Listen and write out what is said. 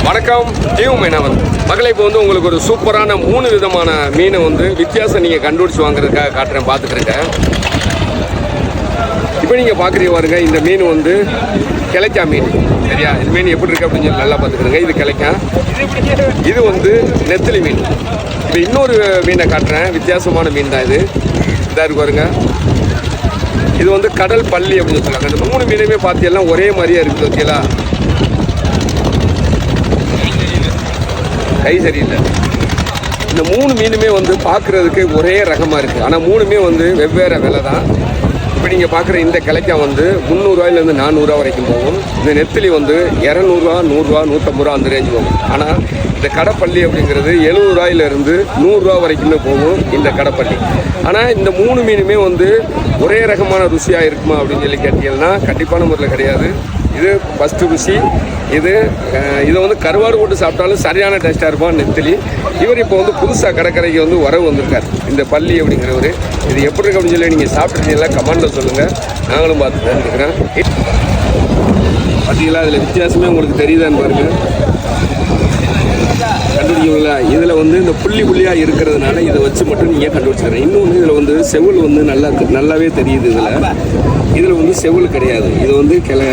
வணக்கம் டியூ மீனவன் மக்களை. இப்போ வந்து உங்களுக்கு ஒரு சூப்பரான 3 விதமான மீனை வந்து வித்தியாசம் நீங்கள் கண்டுபிடிச்சி வாங்குறதுக்காக காட்டுறேன், பார்த்துக்கிறேங்க. இப்போ நீங்கள் பார்க்குறீங்க பாருங்க, இந்த மீன் வந்து கிளைக்கா மீன். சரியா? இந்த மீன் எப்படி இருக்குது அப்படின்னு சொல்லி நல்லா பார்த்துக்கிறேங்க. இது கிளைக்கா, இது வந்து நெத்திலி மீன். இப்போ இன்னொரு மீனை காட்டுறேன், வித்தியாசமான மீன் தான் இது. இதாக இருக்கு பாருங்க, இது வந்து கடல் பள்ளி அப்படின்னு சொல்லுவாங்க. இந்த 3 மீனுமே பார்த்தீங்கன்னா ஒரே மாதிரியே இருக்குது. ஓகேலா? கை சரியில்லை. இந்த 3 மீனுமே வந்து பார்க்குறதுக்கு ஒரே ரகமாக இருக்குது. ஆனால் 3மே வந்து வெவ்வேறு விலை தான். இப்போ நீங்கள் பார்க்குற இந்த கிளைக்கா வந்து 300 ரூபாயிலேருந்து 400 ரூபா வரைக்கும் போகும். இந்த நெத்திலி வந்து 200 ரூபா, 100 ரூபா, 150 ரூபா அந்த ரேஞ்சு போகும். ஆனால் இந்த கடப்பள்ளி அப்படிங்கிறது 70 ரூபாயிலிருந்து 100 ரூபா வரைக்குமே போகும் இந்த கடப்பள்ளி. ஆனால் இந்த 3 மீனுமே வந்து ஒரே ரகமான ருசியாக இருக்குமா அப்படின்னு சொல்லி கேட்டீங்கன்னா கண்டிப்பான முறையில் கிடையாது. இது ஃபஸ்ட்டு ருசி. இதை வந்து கருவாடு போட்டு சாப்பிட்டாலும் சரியான டேஸ்ட்டாக இருப்பான் நெத்திலி. இவர் இப்போ வந்து புதுசாக கடற்கரைக்கு வந்து வரவு வந்திருக்கார், இந்த பள்ளி அப்படிங்கிறவர். இது எப்படி இருக்கு அப்படின்னு சொல்லி நீங்கள் சாப்பிட்ருக்கீங்களா கமெண்டில் சொல்லுங்கள், நாங்களும் பார்த்து தெரிஞ்சுக்கிறேன். பார்த்தீங்களா, அதில் வித்தியாசமே உங்களுக்கு தெரியுதான்னு பாருங்கள், கண்டுபிடிக்கல. இதில் வந்து இந்த புள்ளியாக இருக்கிறதுனால இதை வச்சு மட்டும் நீங்கள் கண்டுபிடிச்சிக்கிறேன். இன்னொன்று இதில் வந்து செவுள் வந்து நல்லாவே தெரியுது. இதில் வந்து செவுள் கிடையாது. இது வந்து